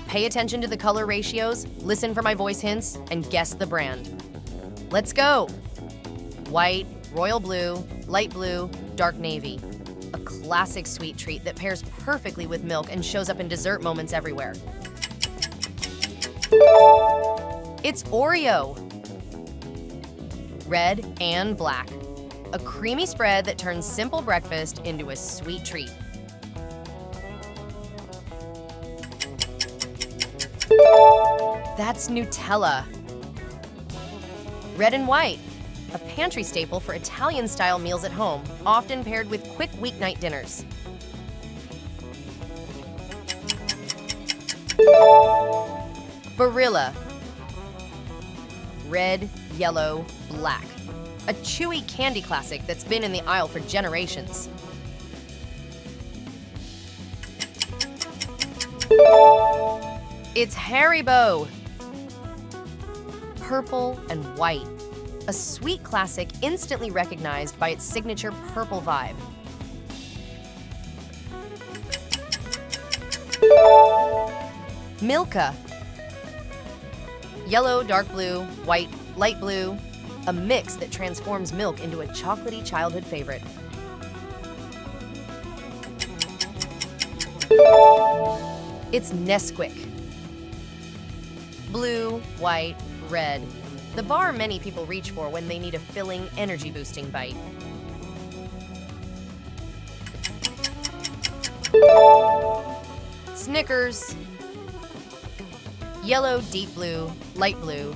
Pay attention to the color ratios, listen for my voice hints, and guess the brand. Let's go! White, royal blue, light blue, dark navy. A classic sweet treat that pairs perfectly with milk and shows up in dessert moments everywhere. It's Oreo. Red and black. A creamy spread that turns simple breakfast into a sweet treat. That's Nutella. Red and white. A pantry staple for Italian-style meals at home, often paired with quick weeknight dinners. Barilla. Red, yellow, black. A chewy candy classic that's been in the aisle for generations. It's Haribo. Purple and white. A sweet classic instantly recognized by its signature purple vibe. Milka. Yellow, dark blue, white, light blue. A mix that transforms milk into a chocolatey childhood favorite. It's Nesquik. Blue, white, red. The bar many people reach for when they need a filling, energy-boosting bite. Snickers. Yellow, deep blue, light blue.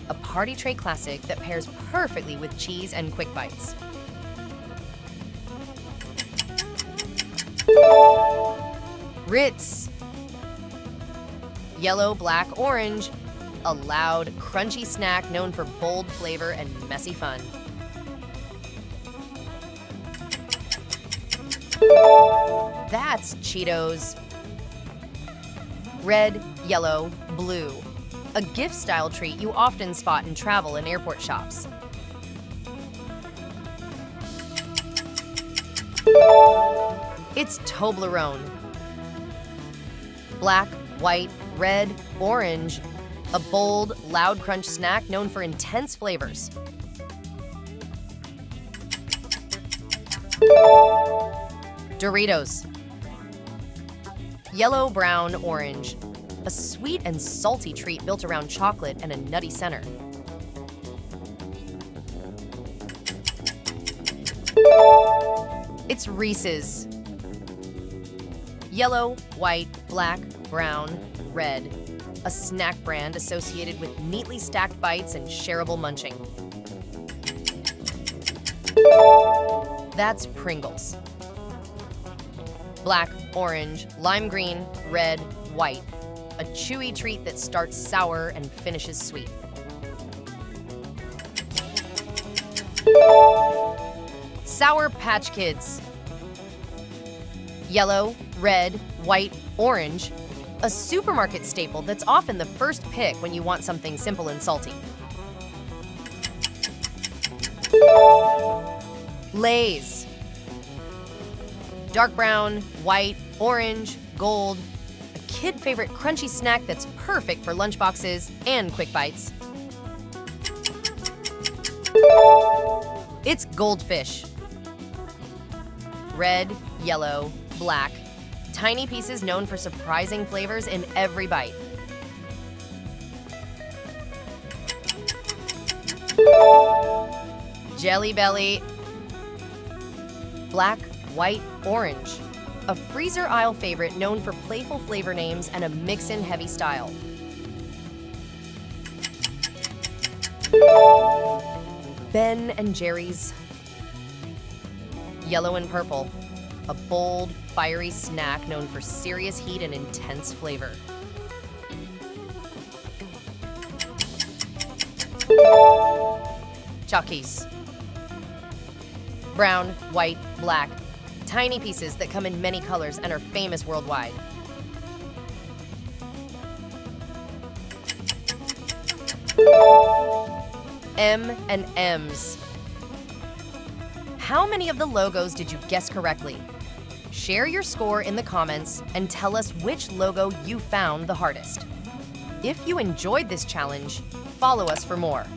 A party tray classic that pairs perfectly with cheese and quick bites. Ritz. Yellow, black, orange. A loud, crunchy snack known for bold flavor and messy fun. That's Cheetos. Red, yellow, blue. A gift-style treat you often spot in travel and airport shops. It's Toblerone. Black, white, red, orange. A bold, loud crunch snack known for intense flavors. Doritos. Yellow, brown, orange. A sweet and salty treat built around chocolate and a nutty center. It's Reese's. Yellow, white, black, brown, red. A snack brand associated with neatly stacked bites and shareable munching. That's Pringles. Black, orange, lime green, red, white. A chewy treat that starts sour and finishes sweet. Sour Patch Kids. Yellow, red, white, orange. A supermarket staple that's often the first pick when you want something simple and salty. Lay's. Dark brown, white, orange, gold. A kid favorite crunchy snack that's perfect for lunchboxes and quick bites. It's Goldfish. Red, yellow, black. Tiny pieces known for surprising flavors in every bite. Jelly Belly. Black, white, orange. A freezer aisle favorite known for playful flavor names and a mix-in heavy style. Ben and Jerry's. Yellow and purple. A bold, fiery snack known for serious heat and intense flavor. Chockies. Brown, white, black. Tiny pieces that come in many colors and are famous worldwide. M&M's. How many of the logos did you guess correctly? Share your score in the comments and tell us which logo you found the hardest. If you enjoyed this challenge, follow us for more.